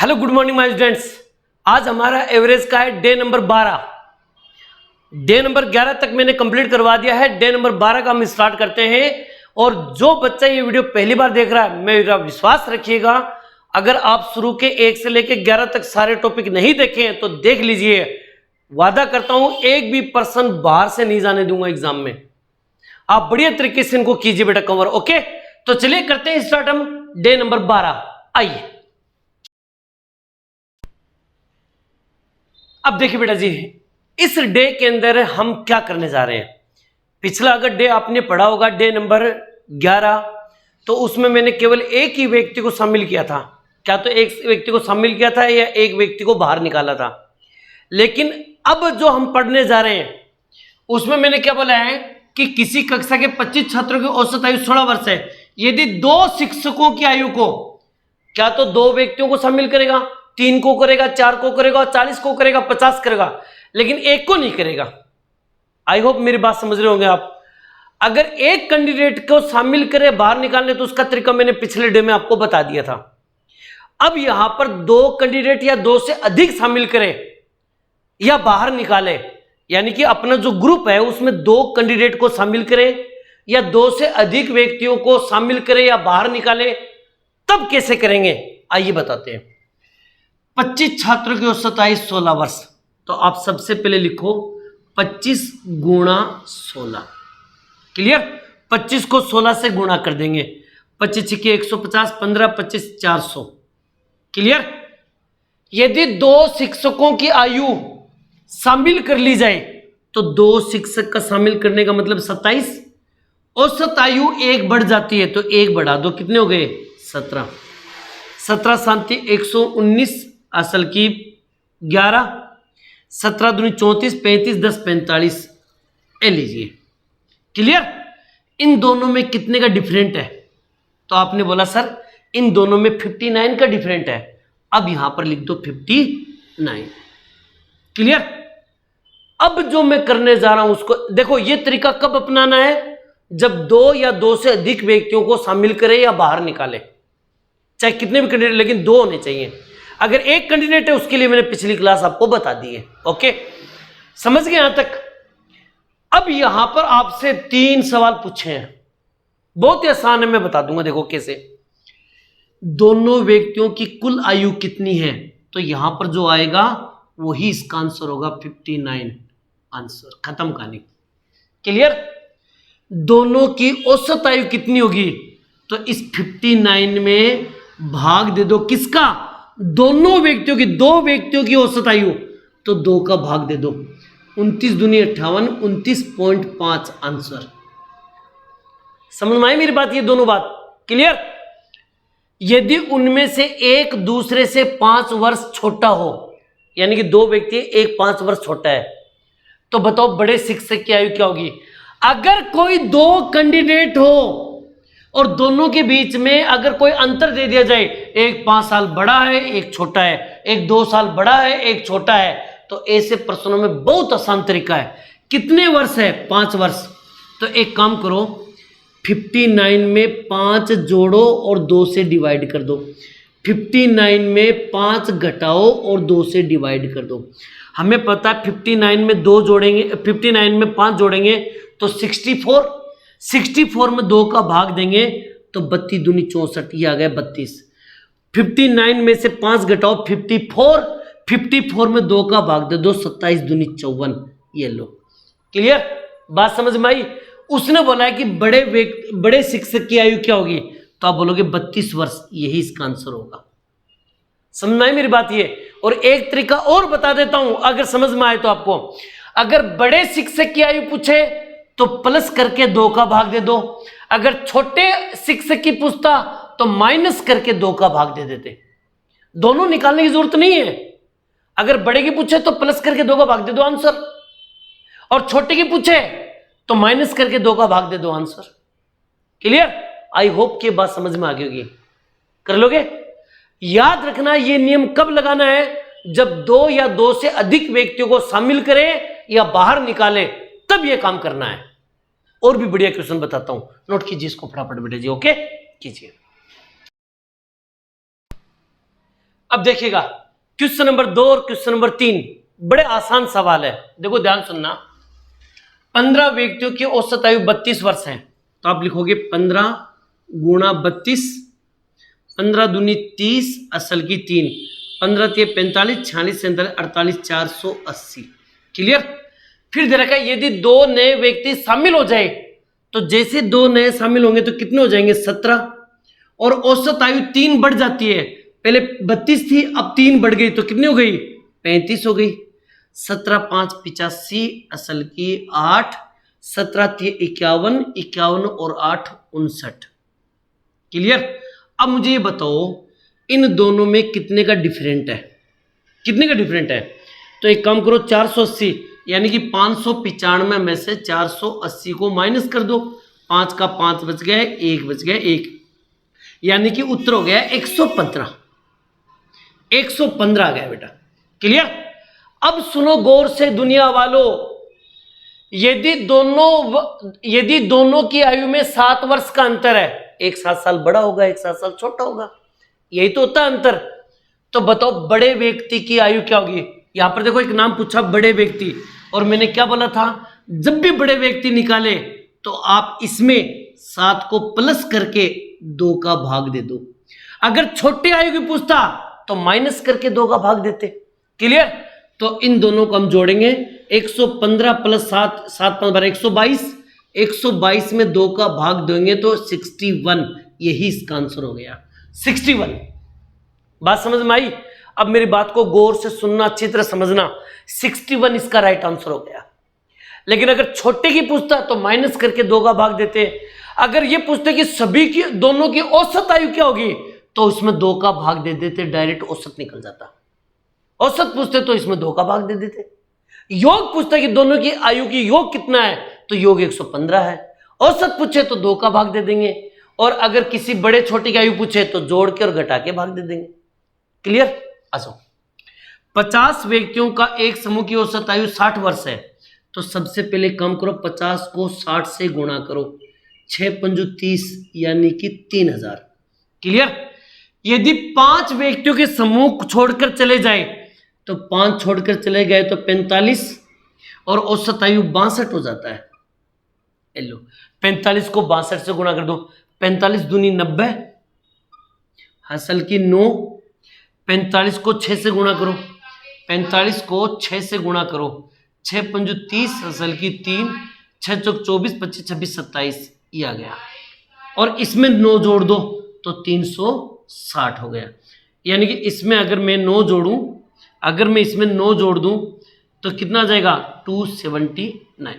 Hello good morning my students. आज हमारा average का है डे नंबर 12। डे नंबर 11 तक मैंने कंप्लीट करवा दिया है। डे नंबर 12 का हम स्टार्ट करते हैं। और जो बच्चा ये वीडियो पहली बार देख रहा है, मेरा विश्वास रखिएगा, अगर आप शुरू के 1 से लेकर 11 तक सारे टॉपिक नहीं देखे हैं तो देख लीजिए। वादा करता हूं एक भी पर्सन बाहर से नहीं जाने दूंगा एग्जाम में। आप बढ़िया तरीके से इनको कीजिए बेटा कवर। ओके, तो चलिए करते हैं स्टार्ट हम डे नंबर 12। आइए अब देखिए बेटा जी, इस डे के अंदर हम क्या करने जा रहे हैं। पिछला अगर डे आपने पढ़ा होगा, डे नंबर 11, तो उसमें मैंने केवल एक ही व्यक्ति को शामिल किया था। क्या तो एक व्यक्ति को शामिल किया था या एक व्यक्ति को बाहर निकाला था। लेकिन अब जो हम पढ़ने जा रहे हैं उसमें मैंने क्या बोला है कि किसी कक्षा के 25 छात्रों की औसत आयु 16 वर्ष है। यदि 2 शिक्षकों की आयु को, क्या तो 2 व्यक्तियों को शामिल करेगा, 3 को करेगा, 4 को करेगा, 40 को करेगा, 50 करेगा, लेकिन एक को नहीं करेगा। आई होप मेरी बात समझ रहे होंगे आप। अगर एक कैंडिडेट को शामिल करे बाहर निकालने तो उसका तरीका मैंने पिछले डे में आपको बता दिया था। अब यहां पर 2 कैंडिडेट या 2 से अधिक शामिल करे या बाहर निकाले, यानी कि अपना जो ग्रुप है उसमें 2 कैंडिडेट को शामिल करे या 2 से अधिक व्यक्तियों को शामिल करे या बाहर निकाले, तब कैसे करेंगे आइए बताते हैं। 25 छात्रों की औसत आयु 16 वर्ष, तो आप सबसे पहले लिखो 25 गुणा 16। क्लियर? 25 को 16 से गुणा कर देंगे। 25 के 150, 15, 25 400। क्लियर? यदि 2 शिक्षकों की आयु शामिल कर ली जाए तो 2 शिक्षक का शामिल करने का मतलब 27। औसत आयु 1 बढ़ जाती है तो 1 बढ़ा दो, कितने हो गए? 17। 17 शांति 119, असल की 11, 17 दूनी 34, 35 10 45। ए लीजिए। क्लियर? इन दोनों में कितने का डिफरेंट है? तो आपने बोला सर इन दोनों में 59 का डिफरेंट है। अब यहां पर लिख दो 59। क्लियर? अब जो मैं करने जा रहा हूं उसको देखो। यह तरीका कब अपनाना है? जब 2 या 2 से अधिक व्यक्तियों को शामिल करे या बाहर निकाले, चाहे कितने भी कैंडिडेट, लेकिन 2 होने चाहिए। अगर एक कैंडिडेट है उसके लिए मैंने पिछली क्लास आपको बता दी है। ओके, समझ गए यहां तक? अब यहां पर आपसे 3 सवाल पूछे हैं, बहुत ही आसान है, मैं बता दूंगा। देखो कैसे। दोनों व्यक्तियों की कुल आयु कितनी है, तो यहां पर जो आएगा वही इसका आंसर होगा 59। आंसर खत्म कहानी। क्लियर? दोनों की औसत आयु कितनी होगी, तो इस 59 में भाग दे दो किसका? दोनों व्यक्तियों की, 2 व्यक्तियों की औसत आयु, तो 2 का भाग दे दो। 29 दूनी 58, 29.5 आंसर। समझ में आई मेरी बात? ये दोनों बात क्लियर? यदि उनमें से एक दूसरे से 5 वर्ष छोटा हो, यानी कि 2 व्यक्ति, एक 5 वर्ष छोटा है, तो बताओ बड़े शिक्षक की आयु क्या होगी? अगर कोई 2 कैंडिडेट हो और दोनों के बीच में अगर कोई अंतर दे दिया जाए, एक 5 साल बड़ा है एक छोटा है, एक 2 साल बड़ा है एक छोटा है, तो ऐसे प्रश्नों में बहुत आसान तरीका है। कितने वर्ष है? 5 वर्ष। तो एक काम करो, 59 में 5 जोड़ो और 2 से डिवाइड कर दो। 59 में 5 घटाओ और 2 से डिवाइड कर दो। हमें पता है 59 में 2 जोड़ेंगे, 59 में 5 जोड़ेंगे तो 64। 64 में 2 का भाग देंगे तो 32 दूनी 64, ये आ गया 32। 59 में से 5 घटाओ 54। 54 में 2 का भाग दे दो, 27 दूनी 54। ये लो। क्लियर? बात समझ में आई? उसने बोला है कि बड़े शिक्षक की आयु क्या होगी, तो आप बोलोगे 32 वर्ष, यही इसका आंसर होगा। समझ में आई मेरी बात? ये और एक तरीका और बता देता हूं अगर समझ में आए तो आपको। अगर बड़े शिक्षक की आयु पूछे तो प्लस करके 2 का भाग दे दो। अगर छोटे शिक्षक की पूछता तो माइनस करके 2 का भाग दे देते। दोनों निकालने की जरूरत नहीं है। अगर बड़े की पूछे तो प्लस करके 2 का भाग दे दो, आंसर। और छोटे की पूछे तो माइनस करके 2 का भाग दे दो, आंसर। क्लियर? आई होप कि बात समझ में आ गई होगी। कर लोगे? याद रखना ये नियम कब लगाना है? जब 2 या 2 से अधिक व्यक्तियों को शामिल करे या बाहर निकाले, तब यह काम करना है। और भी बढ़िया क्वेश्चन बताता हूं, नोट कीजिए इसको फटाफट बेटे जी। ओके कीजिए। अब देखिएगा क्वेश्चन नंबर 2 और क्वेश्चन नंबर 3 बड़े आसान सवाल है, देखो ध्यान सुनना। 15 व्यक्तियों की औसत आयु 32 वर्ष है, तो आप लिखोगे 15 गुणा 32, 15 दूनी 30, असल की 3, 15 तिये 45, 46, 47, 48, 480। क्लियर। फिर दे रखा है यदि 2 नए व्यक्ति शामिल हो जाए, तो जैसे 2 नए शामिल होंगे तो कितने हो जाएंगे 17, और औसत आयु 3 बढ़ जाती है, पहले 32 थी अब 3 बढ़ गई तो कितनी हो गई 35 हो गई। 17 5 85, असल की 8, 17 तिये 51, 51 और 8 59। क्लियर। अब मुझे ये बताओ इन दोनों में कितने का डिफरेंट है, कितने का डिफरेंट है। तो एक काम करो 480 यानी कि 595 में से 480 को माइनस कर दो, 5 का 5 बच गया, 1 बच गया, 1, यानी कि उत्तर हो गया 115। 115 आ गया बेटा। क्लियर। अब सुनो गौर से दुनिया वालों, यदि दोनों की आयु में 7 वर्ष का अंतर है, एक 7 साल बड़ा होगा एक 7 साल छोटा होगा, यही तो होता है अंतर। तो बताओ बड़े व्यक्ति की आयु क्या होगी। यहां पर देखो एक नाम पूछा बड़े व्यक्ति, और मैंने क्या बोला था, जब भी बड़े व्यक्ति निकाले तो आप इसमें 7 को प्लस करके 2 का भाग दे दो। अगर छोटे आयु की पूछता तो माइनस करके 2 का भाग देते। क्लियर। तो इन दोनों को हम जोड़ेंगे, 115 प्लस 7, 7 5 12 122, 122 में 2 का भाग देंगे तो 61, यही इसका आंसर हो गया 61। बात समझ में आई। अब मेरी बात को गौर से सुनना, अच्छी तरह समझना, 61 इसका राइट आंसर हो गया। लेकिन अगर छोटे की पूछता तो माइनस करके 2 का भाग देते। अगर ये पूछते कि सभी की दोनों की औसत आयु क्या होगी तो उसमें 2 का भाग दे देते, डायरेक्ट औसत निकल जाता। औसत पूछते तो इसमें 2 का भाग दे देते। योग पूछता कि दोनों की आयु की योग कितना है तो योग 115 है, औसत पूछे तो 2 का भाग दे देंगे, और अगर किसी बड़े छोटे की आयु पूछे तो जोड़ के और घटा के भाग दे देंगे। क्लियर। आ जाओ। 50 व्यक्तियों का एक समूह की औसत आयु 60 वर्ष है, तो सबसे पहले काम करो 50 को 60 से गुणा करो, 6 पंजू 30 यानी कि 3000। क्लियर। यदि 5 व्यक्तियों के समूह छोड़कर चले जाए, तो 5 छोड़कर चले गए तो 45, और औसत आयु 62 हो जाता है। लो 45 को 62 से गुणा कर दो, 45 दूनी 90, हासिल की 9, 45 को 6 से गुणा करो, 45 को 6 से गुणा करो, 6 पंजू 30, हासिल की 3, 6 चौक 24, 25 26 27, ये आ गया, और इसमें 9 जोड़ दो तो 360 हो गया। यानी कि इसमें अगर मैं 9 जोड़ूं, अगर मैं इसमें 9 जोड़ दूं तो कितना आ जाएगा 279।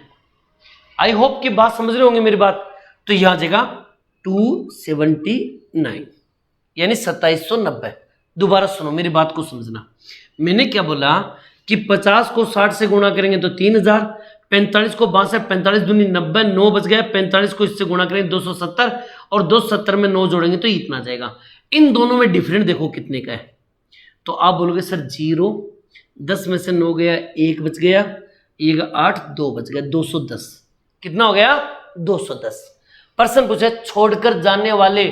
आई होप कि बात समझ रहे होंगे मेरी बात। तो यह आ जाएगा 279 यानी 2790। दोबारा सुनो मेरी बात को समझना। मैंने क्या बोला कि 50 को 60 से गुणा करेंगे तो 3000, 45 को 62, 45 दूनी 90, 9 बच गया, 45 को इससे गुणा करेंगे 270, और 270 में 9 जोड़ेंगे तो इतना आ जाएगा। इन दोनों में डिफरेंट देखो कितने का है, तो आप बोलोगे सर 0, 10 में से 9 गया, 1 बच गया, 1 8, 2 बच गया, 210। कितना हो गया 210। प्रश्न पूछा छोड़कर जाने वाले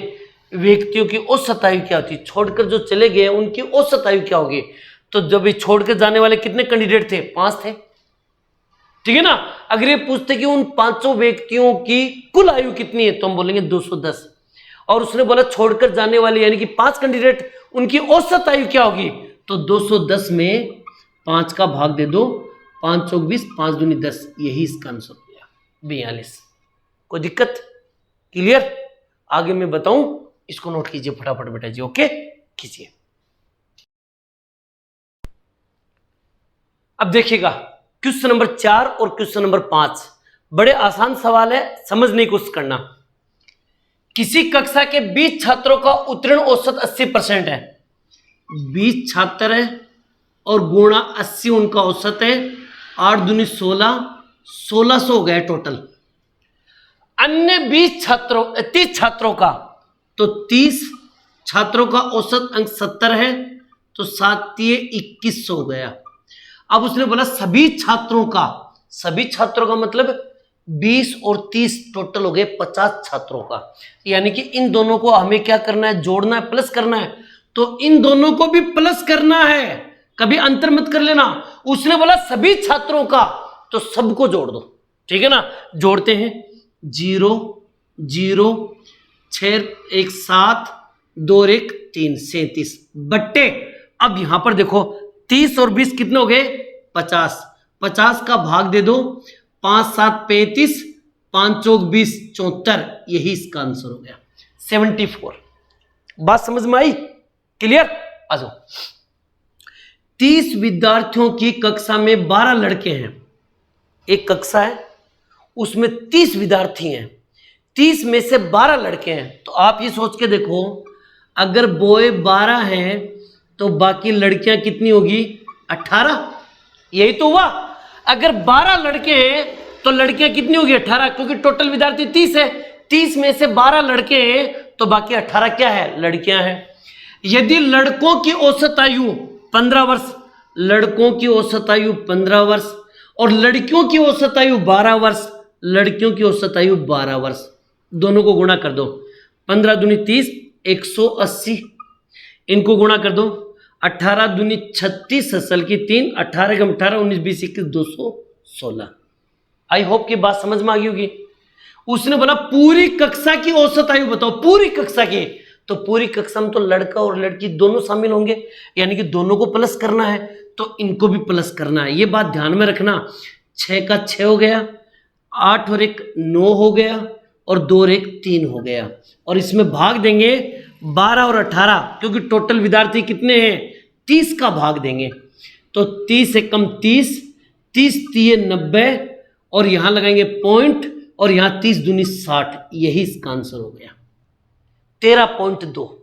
व्यक्तियों की औसत आयु क्या होती है, छोड़कर जो चले गए उनकी औसत आयु क्या होगी। तो जब ये छोड़कर जाने वाले कितने कैंडिडेट थे, 5 थे, ठीक है ना। अगर ये पूछते कि उन 5 व्यक्तियों की कुल आयु कितनी है तो हम बोलेंगे 210, और उसने बोला छोड़कर जाने वाले यानी कि 5 कैंडिडेट, उनकी औसत आयु क्या होगी, तो 210 में 5 का भाग दे दो, 5 चौक 20, 5 दूनी 10, यही इसका आंसर हो गया 42। कोई दिक्कत। क्लियर। आगे मैं बताऊं, इसको नोट कीजिए फटाफट बेटा जी। ओके कीजिए। अब देखिएगा क्वेश्चन नंबर 4 और क्वेश्चन नंबर 5 बड़े आसान सवाल है, समझने की कोशिश करना। किसी कक्षा के 20 छात्रों का उत्तीर्ण औसत 80% है, 20 छात्र है और गुणा 80 उनका औसत है, 8 दूनी 16, 1600 हो गया टोटल। अन्य 20 छात्रों 30 छात्रों का, तो 30 छात्रों का औसत अंक 70 है, तो 7 तिये 2100 हो गया। अब उसने बोला सभी छात्रों का मतलब 20 और 30 टोटल हो गए 50 छात्रों का, यानी कि इन दोनों को हमें क्या करना है, जोड़ना है, प्लस करना है। तो इन दोनों को भी प्लस करना है, कभी अंतर मत कर लेना। उसने बोला सभी छात्रों का, तो सबको जोड़ दो, ठीक है ना। जोड़ते हैं 0 0 6 1 7 2 और 1 3 37 बट्टे। अब यहां पर देखो 30 और 20 कितने हो गए 50, 50 का भाग दे दो, 5 7 35, 5 चौक 20 74, यही इसका आंसर हो गया 74। बात समझ में आई, क्लियर। आ जाओ। 30 विद्यार्थियों की कक्षा में 12 लड़के हैं। एक कक्षा है उसमें 30 विद्यार्थी हैं, 30 में से 12 लड़के हैं। तो आप ये सोच के देखो, अगर बॉय 12 हैं तो बाकी लड़कियां कितनी होगी 18, यही तो हुआ। अगर 12 लड़के हैं तो लड़कियां कितनी होगी 18, क्योंकि टोटल विद्यार्थी 30 है। 30 में से 12 लड़के हैं तो बाकी 18 क्या है लड़कियां हैं। यदि लड़कों की औसत आयु 15 वर्ष, लड़कों की औसत आयु 15 वर्ष और लड़कियों की औसत आयु 12 वर्ष, लड़कियों की औसत आयु 12 वर्ष, दोनों को गुणा कर दो, 15 दूनी 30 180, इनको गुणा कर दो, 18 दूनी 36 असल की 3, 18 कम 18 19 20 21 216। आई होप की बात समझ में आ गई होगी। उसने बोला पूरी कक्षा की औसत आयु बताओ, पूरी कक्षा की, तो पूरी कक्षा में तो लड़का और लड़की दोनों शामिल होंगे, यानी कि दोनों को प्लस करना है, तो इनको भी प्लस करना है। ये बात ध्यान में रखना। 6 का 6 हो गया, 8 और 1 9 हो गया और 2 और 1 3 हो गया, और इसमें भाग देंगे 12 और 18, क्योंकि टोटल विद्यार्थी कितने हैं 30 का भाग देंगे। तो 30 से कम 30, 30 3 90 और यहां लगाएंगे पॉइंट, और यहां 30 दूनी 60, यही इसका आंसर हो गया 13.2।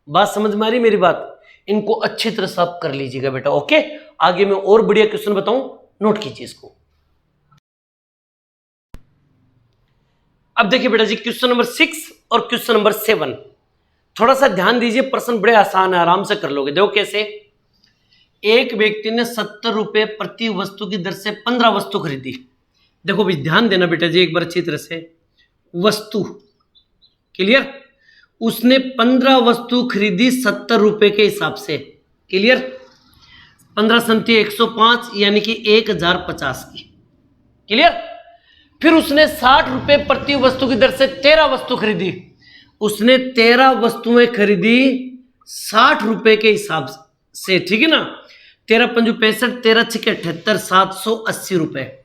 बात समझ में आ रही मेरी बात। इनको अच्छी तरह से आप कर लीजिएगा बेटा, ओके। आगे मैं और बढ़िया क्वेश्चन बताऊं, नोट कीजिए इसको। अब देखिए बेटा जी, क्वेश्चन नंबर 6 और क्वेश्चन नंबर 7, थोड़ा सा ध्यान दीजिए, प्रश्न बड़े आसान है, आराम से कर लोगे। देखो कैसे। एक व्यक्ति ने 70 रुपए प्रति वस्तु की दर से 15 वस्तु खरीदी। देखो भी ध्यान देना बेटा जी एक बार अच्छी तरह से, वस्तु क्लियर। उसने 15 वस्तु खरीदी 70 रुपए के हिसाब से, क्लियर। 15 संति 105 यानी कि 1050 की, क्लियर। फिर उसने 60 रुपए प्रति वस्तु की दर से 13 वस्तु खरीदी। उसने 13 वस्तुएं खरीदी 60 रुपए के हिसाब से, ठीक है ना। 13 पंजू 65, 13 छके 78, 780 रुपए।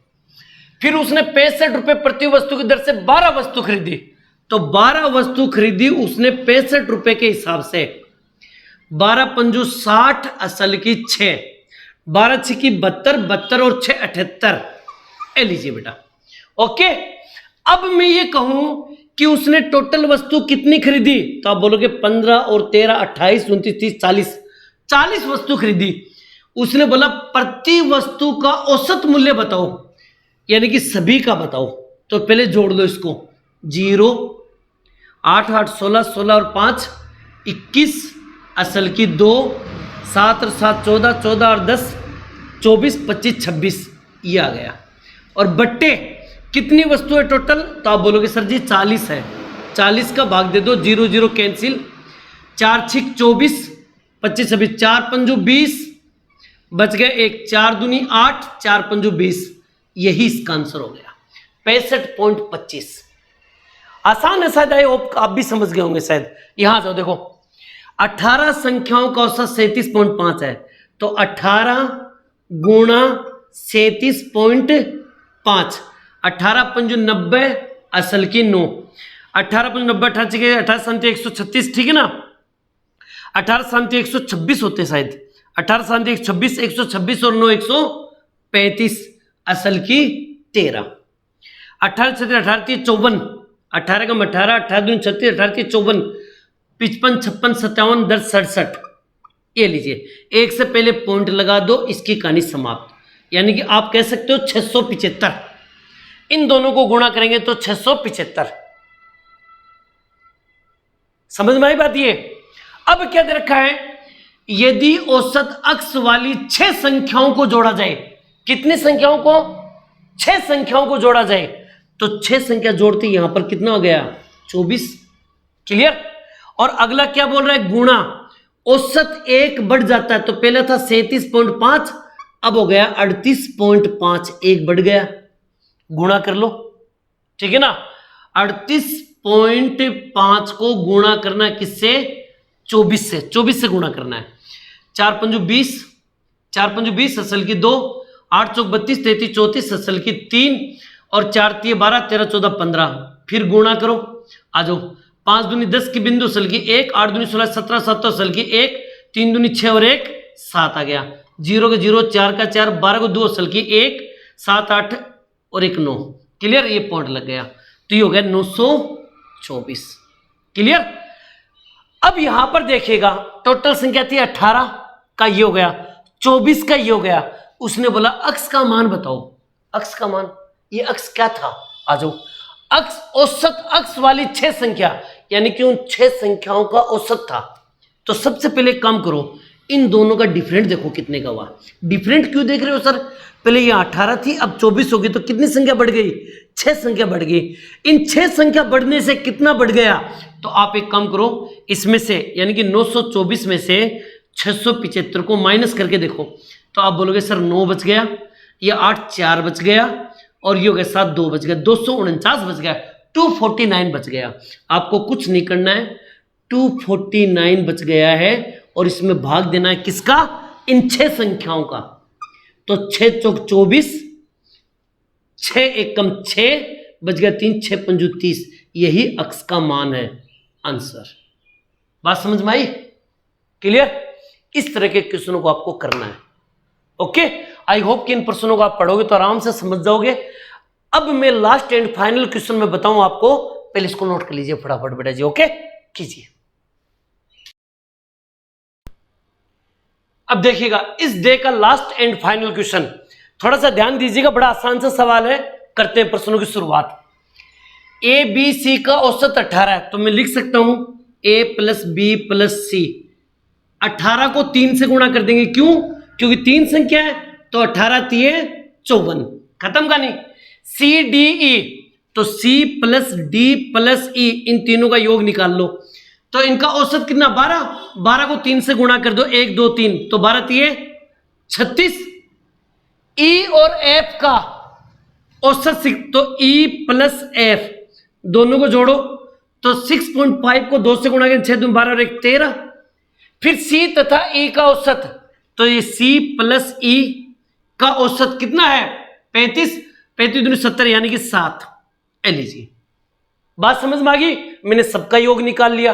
फिर उसने 65 रुपए प्रति वस्तु की दर से 12 वस्तु खरीदी। तो 12 वस्तु खरीदी उसने 65 रुपए के हिसाब से, 12 पंजू 60 असल की 6, 12 छकी 72, 72 और 6 78। ए लीजिए बेटा, ओके। अब मैं ये कहूं कि उसने टोटल वस्तु कितनी खरीदी, तो आप बोलोगे 15 और 13 28 29 30 40, 40 वस्तु खरीदी। उसने बोला प्रति वस्तु का औसत मूल्य बताओ, यानी कि सभी का बताओ। तो पहले जोड़ दो इसको, 0 8 8 16 16 और 5 21 असल की 2, 7 और 7 14, 14 और 10 24 25 26, ये आ गया। और बट्टे कितनी वस्तु है टोटल, तो आप बोलोगे सर जी 40 है। 40 का भाग दे दो, 0 0 कैंसिल, 4 6 24 25 26, 4 पंजू 20 बच गए 1, 4 दूनी 8, 4 पंजू 20, यही इसका आंसर हो गया 65.25। आसान है शायद, आप भी समझ गए होंगे शायद। यहां जाओ देखो, 18 संख्याओं का औसत 37.5 है, तो 18 गुणा 37.5, 18 पंजू 90 असल की 9, 18 पंजू 90 18 शांति 136, ठीक है ना। 18 शांति 126 होते शायद, 18 शांति 126, 126 और 9 135 असल की 13, 18 छत्तीस 18 54, 18 कम 18, 18 दूनी 36, 18 54, 55 56 57 10 67। ये लीजिए, एक से पहले पॉइंट लगा दो, इसकी कहानी समाप्त। यानी कि आप कह सकते हो 675। इन दोनों को गुणा करेंगे तो 675। समझ में आई बात। ये अब क्या दे रखा है, यदि औसत अक्ष वाली 6 संख्याओं को जोड़ा जाए, कितनी संख्याओं को, 6 संख्याओं को जोड़ा जाए, तो 6 संख्या जोड़ते यहां पर कितना हो गया 24, क्लियर। और अगला क्या बोल रहा है, गुणा। औसत 1 बढ़ जाता है, तो पहले था 37.5, अब हो गया 38.5, 1 बढ़ गया, गुणा कर लो, ठीक है ना। 38.5 को गुणा करना है किससे, 24 से, 24 से गुणा करना है। 4 पंजू 20, 4 पंजू 20, असल की 2, 8 चौक 32, 33 34, असल की 3, और 4 तिये 12, 13 14 15, फिर गुणा करो, आ जाओ। 5 दूनी 10 की बिंदु, असल की 1, 8 दूनी 16, 17 7, असल की 1, 3 दूनी 6 और 1 7 आ गया। 0 का 0, 4 का 4, 12 को 2, असल की 1, 7 8 और 1 9। क्लियर, ये पॉइंट लग गया, तो ये हो गया 924। क्लियर। अब यहां पर देखिएगा टोटल संख्या थी 18 का, ये हो गया 24 का, ये हो गया। उसने बोला अक्स का मान बताओ, अक्स का मान, ये अक्स क्या था, आ जाओ। अक्स, औसत अक्स वाली 6 संख्या, यानी कि उन 6 संख्याओं का औसत था। तो सबसे पहले काम करो, इन दोनों का डिफरेंट देखो कितने का हुआ। डिफरेंट क्यों देख रहे हो सर, पहले ये 18 थी, अब 24 होगी, तो कितनी संख्या बढ़ गई, 6 संख्या बढ़ गई। इन 6 संख्या बढ़ने से कितना बढ़ गया, तो आप एक काम करो, इसमें से यानी कि 924 में से 675 को माइनस करके देखो, तो आप बोलोगे सर 9 बच गया, ये 8 4 बच गया, और ये हो गया 7 2 बच गया, 249 बच गया, 249 बच गया। आपको कुछ नहीं करना है, 249 बच गया है, और इसमें भाग देना है किसका, इन 6 संख्याओं का। तो 6 चौक 24, 6 एकम 6 बच गया 3, 6 पंजू 30, यही अक्स का मान है, आंसर। बात समझ में आई, क्लियर। इस तरह के क्वेश्चनों को आपको करना है, ओके। आई होप कि इन प्रश्नों को आप पढ़ोगे तो आराम से समझ जाओगे। अब मैं लास्ट एंड फाइनल क्वेश्चन में बताऊं आपको, पहले इसको नोट कर लीजिए फटाफट बेटा जी, ओके कीजिए। अब देखिएगा इस डे का लास्ट एंड फाइनल क्वेश्चन, थोड़ा सा ध्यान दीजिएगा, बड़ा आसान सा सवाल है। करते हैं प्रश्नों की शुरुआत। ए बी सी का औसत 18 है, तो मैं लिख सकता हूं ए प्लस बी प्लस सी। 18 को 3 से गुणा कर देंगे, क्यों, क्योंकि 3 संख्या है, तो 18 तिये 54, खत्म का नहीं। सी डी ई, तो सी प्लस डी प्लस ई, इन तीनों का योग निकाल लो, तो इनका औसत कितना, 12। 12 को 3 से गुणा कर दो, 1 2 3, तो 12 तिये 36। ई और एफ का औसत, तो ई प्लस एफ दोनों को जोड़ो, तो 6.5 को 2 से गुणा करें, 6 2 12 और 1 13। फिर सी तथा ई का औसत, तो ये सी प्लस ई का औसत कितना है, 35, 35 दूनी 70, यानी कि 7। लीजिए, बात समझ में आ गई, मैंने सबका योग निकाल लिया।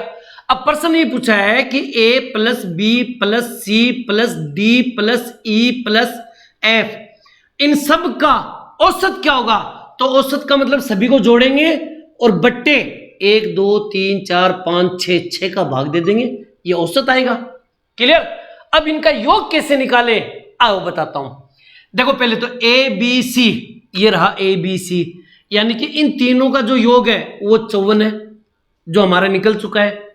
अब प्रश्न ये पूछा है कि A plus B plus C plus D plus E plus F, इन सब का औसत क्या होगा। तो औसत का मतलब सभी को जोड़ेंगे और बट्टे 1 2 3 4 5 6, 6 का भाग दे देंगे, ये औसत आएगा। क्लियर। अब इनका योग कैसे निकालें, आओ बताता हूं। देखो पहले तो ए बी सी, ये रहा ए बी सी, यानी कि इन तीनों का जो योग है वो 54 है, जो हमारा निकल चुका है।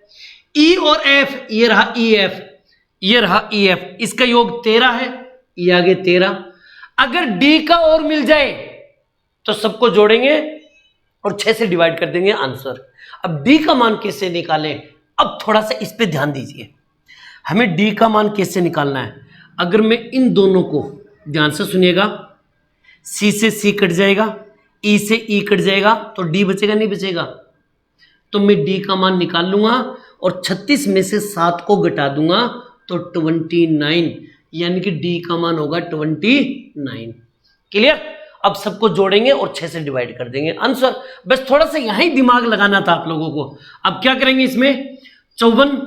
ई और एफ, ये रहा ई एफ, ये रहा ई एफ, इसका योग 13 है, ये आगे 13। अगर डी का और मिल जाए तो सबको जोड़ेंगे और 6 से डिवाइड कर देंगे, आंसर। अब डी का मान कैसे निकालें, अब थोड़ा सा इस पे ध्यान दीजिए। हमें डी का मान कैसे निकालना है, अगर मैं इन दोनों को ध्यान से सुनिएगा, सी से सी कट जाएगा, ई से ई कट जाएगा, तो डी बचेगा नहीं बचेगा, तो मैं डी का मान निकाल लूंगा और 36 में से 7 को घटा दूंगा, तो 29, यानी कि डी का मान होगा 29। क्लियर। अब सबको जोड़ेंगे और 6 से डिवाइड कर देंगे, आंसर। बस थोड़ा सा यहीं दिमाग लगाना था आप लोगों को। अब क्या करेंगे, इसमें 54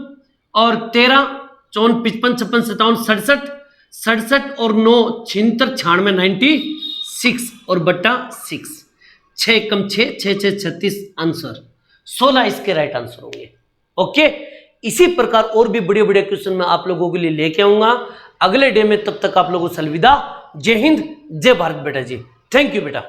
और 13, 54 55 56 57 67, 67 और 9 76 96 96 और बट्टा 6, 6 कम 6 6 6 36, आंसर 16 इसके राइट आंसर होंगे। ओके, इसी प्रकार और भी बड़े बड़े क्वेश्चन मैं आप लोगों के लिए लेके आऊंगा अगले डे में। तब तक आप लोगों से अलविदा। जय हिंद, जय भारत बेटा जी। थैंक यू बेटा।